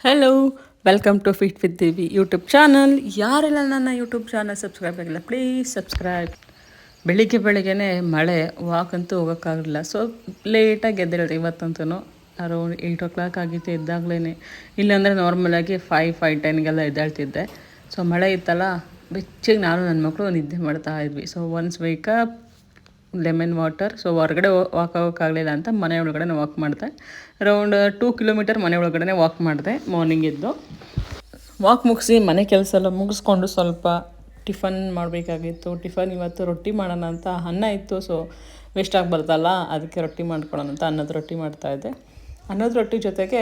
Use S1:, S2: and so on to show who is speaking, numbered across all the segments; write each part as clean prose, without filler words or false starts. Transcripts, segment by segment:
S1: Hello, welcome to fit with Devi YouTube channel. ಯಾರೆಲ್ಲ ನನ್ನ YouTube channel subscribe ಆಗಿಲ್ಲ please subscribe. ಬೆಳಿಗ್ಗೆನೇ ಮಳೆ ವಾಕಂತೂ ಹೋಗೋಕ್ಕಾಗಲಿಲ್ಲ. ಸೊ ಲೇಟಾಗಿ ಎದ್ದೇಳಿದೆ ಇವತ್ತಂತೂ. ಅರೌಂಡ್ 8 o'clock ಆಗಿತ್ತು ಎದ್ದಾಗಲೇ. ಇಲ್ಲಾಂದರೆ ನಾರ್ಮಲಾಗಿ 5:10ಗೆಲ್ಲ ಎದ್ದೇಳ್ತಿದ್ದೆ. ಸೊ ಮಳೆ ಇತ್ತಲ್ಲ, ಬೆಚ್ಚಗೆ ನಾನು ನನ್ನ ಮಕ್ಕಳು ನಿದ್ದೆ ಮಾಡ್ತಾಯಿದ್ವಿ. So once wake up, lemon water. So ಹೊರಗಡೆ ವಾಕ್ ಆಗೋಕ್ಕಾಗಲಿಲ್ಲ ಅಂತ ಮನೆ ಒಳಗಡೆ ವಾಕ್ ಮಾಡಿದೆ. ಅರೌಂಡ್ 2 ಕಿಲೋಮೀಟರ್ ಮನೆ ಒಳಗಡೆ ವಾಕ್ ಮಾಡಿದೆ ಮಾರ್ನಿಂಗ್ ಎದ್ದು. ವಾಕ್ ಮುಗಿಸಿ ಮನೆ ಕೆಲಸ ಎಲ್ಲ ಮುಗಿಸ್ಕೊಂಡು ಸ್ವಲ್ಪ ಟಿಫನ್ ಮಾಡಬೇಕಾಗಿತ್ತು. ಟಿಫನ್ ಇವತ್ತು ರೊಟ್ಟಿ ಮಾಡೋಣ ಅಂತ, ಅನ್ನ ಇತ್ತು. ಸೊ ವೇಸ್ಟ್ ಆಗಿಬಾರ್ದಲ್ಲ, ಅದಕ್ಕೆ ರೊಟ್ಟಿ ಮಾಡ್ಕೊಳ್ಳೋಣ ಅಂತ ಅನ್ನದ ರೊಟ್ಟಿ ಮಾಡ್ತಾಯಿದ್ದೆ. ಅನ್ನದ ರೊಟ್ಟಿ ಜೊತೆಗೆ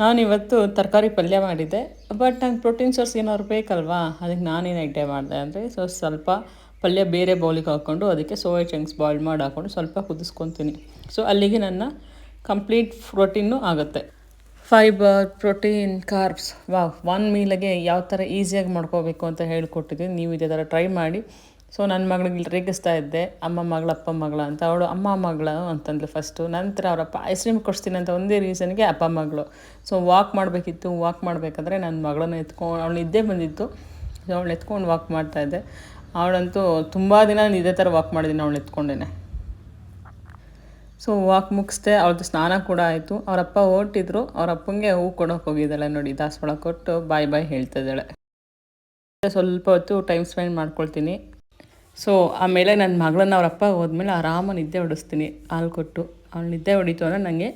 S1: ನಾನಿವತ್ತು ತರಕಾರಿ ಪಲ್ಯ ಮಾಡಿದ್ದೆ. ಬಟ್ ನಂಗೆ ಪ್ರೋಟೀನ್ ಸೋರ್ಸ್ ಏನಾದ್ರು ಬೇಕಲ್ವಾ, ಅದಕ್ಕೆ ನಾನೇನು ಐಟೆ ಮಾಡಿದೆ ಅಂದರೆ, ಸೊ ಸ್ವಲ್ಪ ಪಲ್ಯ ಬೇರೆ ಬೌಲಿಗೆ ಹಾಕ್ಕೊಂಡು ಅದಕ್ಕೆ ಸೋಯಾ ಚಂಕ್ಸ್ ಬಾಯ್ಲ್ ಮಾಡಿ ಹಾಕ್ಕೊಂಡು ಸ್ವಲ್ಪ ಕುದಿಸ್ಕೊತೀನಿ. ಸೊ ಅಲ್ಲಿಗೆ ನನ್ನ ಕಂಪ್ಲೀಟ್ ಪ್ರೋಟೀನು ಆಗುತ್ತೆ. ಫೈಬರ್, ಪ್ರೋಟೀನ್, ಕಾರ್ಬ್ಸ್, ಒನ್ ಮೀಲಿಗೆ ಯಾವ ಥರ ಈಸಿಯಾಗಿ ಮಾಡ್ಕೋಬೇಕು ಅಂತ ಹೇಳ್ಕೊಟ್ಟಿದ್ದೀನಿ. ನೀವು ಇದೇ ಥರ ಟ್ರೈ ಮಾಡಿ. ಸೊ ನನ್ನ ಮಗಳಿಗೆ ರೇಗಿಸ್ತಾ ಇದ್ದೆ, ಅಮ್ಮ ಮಗಳ ಅಪ್ಪ ಮಗಳ ಅಂತ. ಅವಳು ಅಮ್ಮ ಮಗಳ ಅಂತಂದ್ಲು ಫಸ್ಟು. ನಂತರ ಅವರಪ್ಪ ಐಸ್ ಕ್ರೀಮ್ ಕೊಡಿಸ್ತೀನಿ ಅಂತ ಒಂದೇ ರೀಸನ್ಗೆ ಅಪ್ಪ ಮಗಳು. ಸೊ ವಾಕ್ ಮಾಡಬೇಕಿತ್ತು. ವಾಕ್ ಮಾಡಬೇಕಾದ್ರೆ ನನ್ನ ಮಗಳನ್ನ ಎತ್ಕೊಂಡು, ಅವಳು ನಿದ್ದೆ ಬಂದಿತ್ತು. ಸೊ ಅವಳು ಎತ್ಕೊಂಡು ವಾಕ್ ಮಾಡ್ತಾಯಿದ್ದೆ. ಅವಳಂತೂ ತುಂಬ ದಿನ ನಾನು ಇದೇ ಥರ ವಾಕ್ ಮಾಡಿದ್ದೀನಿ ಅವಳು ಎತ್ಕೊಂಡೇ. So walk ಮುಗಿಸ್ದೆ. ಅವ್ರದ್ದು ಸ್ನಾನ ಕೂಡ ಆಯಿತು. ಅವರಪ್ಪ ಹೊರಟಿದ್ರು. ಅವರಪ್ಪಂಗೆ ಹೂ ಕೊಡೋಕೆ ಹೋಗಿದ್ದಾಳೆ ನೋಡಿ. ದಾಸವಾಳ ಕೊಟ್ಟು ಬಾಯ್ ಬಾಯ್ ಹೇಳ್ತಿದ್ದಾಳೆ. ಸ್ವಲ್ಪ ಹೊತ್ತು ಟೈಮ್ ಸ್ಪೆಂಡ್ ಮಾಡ್ಕೊಳ್ತೀನಿ. ಸೊ ಆಮೇಲೆ ನನ್ನ ಮಗಳನ್ನ ಅವರಪ್ಪ ಹೋದ್ಮೇಲೆ ಆರಾಮ ನಿದ್ದೆ ಹೊಡಿಸ್ತೀನಿ ಹಾಲು ಕೊಟ್ಟು. ಅವಳು ನಿದ್ದೆ ಹೊಡಿತು ಅಂದರೆ ನನಗೆ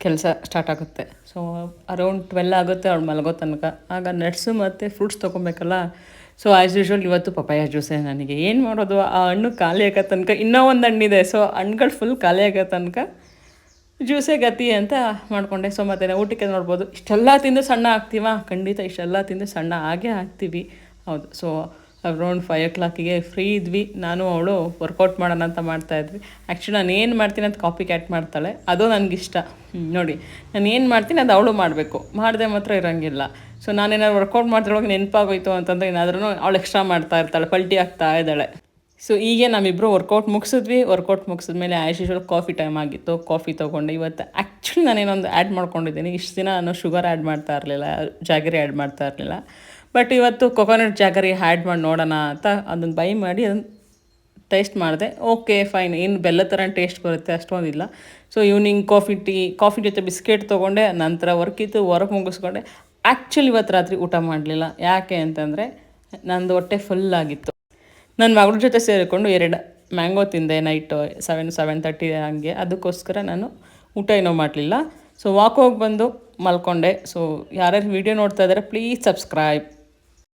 S1: ಕೆಲಸ ಸ್ಟಾರ್ಟ್ ಆಗುತ್ತೆ. ಸೊ ಅರೌಂಡ್ 12 ಆಗುತ್ತೆ ಅವಳು ಮಲಗೋ ತನಕ. ಆಗ ನಟ್ಸು ಮತ್ತು ಫ್ರೂಟ್ಸ್ ತೊಗೊಬೇಕಲ್ಲ. ಸೊ ಆ್ಯಸ್ ಯೂಶ್ವಲ್ ಇವತ್ತು ಪಪಾಯ ಜ್ಯೂಸೇ ನನಗೆ. ಏನು ಮಾಡೋದು, ಆ ಹಣ್ಣು ಖಾಲಿ ಆಗೋ ತನಕ ಇನ್ನೂ ಒಂದು ಹಣ್ಣಿದೆ. ಸೊ ಹಣ್ಣುಗಳು ಫುಲ್ ಖಾಲಿ ಆಗೋ ತನಕ ಜ್ಯೂಸೇ ಗತಿ ಅಂತ ಮಾಡಿಕೊಂಡೆ. ಸೊ ಮತ್ತು ಊಟಕ್ಕೆ ನೋಡ್ಬೋದು, ಇಷ್ಟೆಲ್ಲ ತಿಂದು ಸಣ್ಣ ಆಗ್ತೀವಾ? ಖಂಡಿತ ಇಷ್ಟೆಲ್ಲ ತಿಂದು ಸಣ್ಣ ಆಗೇ ಆಗ್ತೀವಿ. ಹೌದು. ಸೊ ಅರೌಂಡ್ 5 o'clockಗೆ ಫ್ರೀ ಇದ್ವಿ. ನಾನು ಅವಳು ವರ್ಕೌಟ್ ಮಾಡೋಣ ಅಂತ ಮಾಡ್ತಾಯಿದ್ವಿ. ಆ್ಯಕ್ಚುಲಿ ನಾನು ಏನು ಮಾಡ್ತೀನಿ ಅಂತ ಕಾಪಿ ಕ್ಯಾಟ್ ಮಾಡ್ತಾಳೆ. ಅದು ನನಗಿಷ್ಟ. ನೋಡಿ, ನಾನು ಏನು ಮಾಡ್ತೀನಿ ಅದು ಅವಳು ಮಾಡಬೇಕು, ಮಾಡದೆ ಮಾತ್ರ ಇರೋಂಗಿಲ್ಲ. ಸೊ ನಾನೇನಾದ್ರು ವರ್ಕೌಟ್ ಮಾಡ್ತಿರೋವಾಗ ನೆನಪಾಗೋಯ್ತು ಅಂತಂದರೆ ಏನಾದ್ರೂ ಅವಳು ಎಕ್ಸ್ಟ್ರಾ ಮಾಡ್ತಾ ಇರ್ತಾಳೆ, ಪಲ್ಟಿ ಆಗ್ತಾ ಇದ್ದಾಳೆ. ಸೊ ಹೀಗೆ ನಾವಿಬ್ಬರು ವರ್ಕೌಟ್ ಮುಗಿಸಿದ್ವಿ. ವರ್ಕೌಟ್ ಮುಗಿಸಿದ್ಮೇಲೆ ಆ್ಯಸ್ ಯೂಶ್ವಲ್ ಕಾಫಿ ಟೈಮ್ ಆಗಿತ್ತು. ಕಾಫಿ ತೊಗೊಂಡೆ. ಇವತ್ತು ಆ್ಯಕ್ಚುಲಿ ನಾನೇನೊಂದು ಆ್ಯಡ್ ಮಾಡ್ಕೊಂಡಿದ್ದೀನಿ. ಇಷ್ಟು ದಿನ ನಾನು ಶುಗರ್ ಆ್ಯಡ್ ಮಾಡ್ತಾ ಇರಲಿಲ್ಲ, ಜಾಗರಿ ಆ್ಯಡ್ ಮಾಡ್ತಾ ಇರಲಿಲ್ಲ. ಬಟ್ ಇವತ್ತು ಕೊಕೊನಟ್ ಜಾಗರಿ ಆ್ಯಡ್ ಮಾಡಿ ನೋಡೋಣ ಅಂತ ಅದನ್ನು ಬೈ ಮಾಡಿ ಅದನ್ನು ಟೇಸ್ಟ್ ಮಾಡಿದೆ. ಓಕೆ ಫೈನ್, ಏನು ಬೆಲ್ಲ ಥರ ಟೇಸ್ಟ್ ಬರುತ್ತೆ, ಅಷ್ಟೊಂದಿಲ್ಲ. ಸೊ ಈವ್ನಿಂಗ್ ಕಾಫಿ ಜೊತೆ ಬಿಸ್ಕೆಟ್ ತೊಗೊಂಡೆ. ನಂತರ ವರ್ಕಿತ್ತು, ವರ್ಕ್ ಮುಗಿಸ್ಕೊಂಡೆ. ಆ್ಯಕ್ಚುಲಿ ಇವತ್ತು ರಾತ್ರಿ ಊಟ ಮಾಡಲಿಲ್ಲ. ಯಾಕೆ ಅಂತಂದರೆ ನಂದು ಹೊಟ್ಟೆ ಫುಲ್ಲಾಗಿತ್ತು. ನನ್ನ ಮಗಳ ಜೊತೆ ಸೇರಿಕೊಂಡು 2 ಮ್ಯಾಂಗೋ ತಿಂದೆ ನೈಟು 7:30 ಹಂಗೆ. ಅದಕ್ಕೋಸ್ಕರ ನಾನು ಊಟ ಏನೋ ಮಾಡಲಿಲ್ಲ. ಸೊ ವಾಕ್ ಹೋಗಿ ಬಂದು ಮಲ್ಕೊಂಡೆ. ಸೊ ಯಾರ್ಯಾರು ವೀಡಿಯೋ ನೋಡ್ತಾ ಇದ್ದಾರೆ ಪ್ಲೀಸ್ ಸಬ್ಸ್ಕ್ರೈಬ್.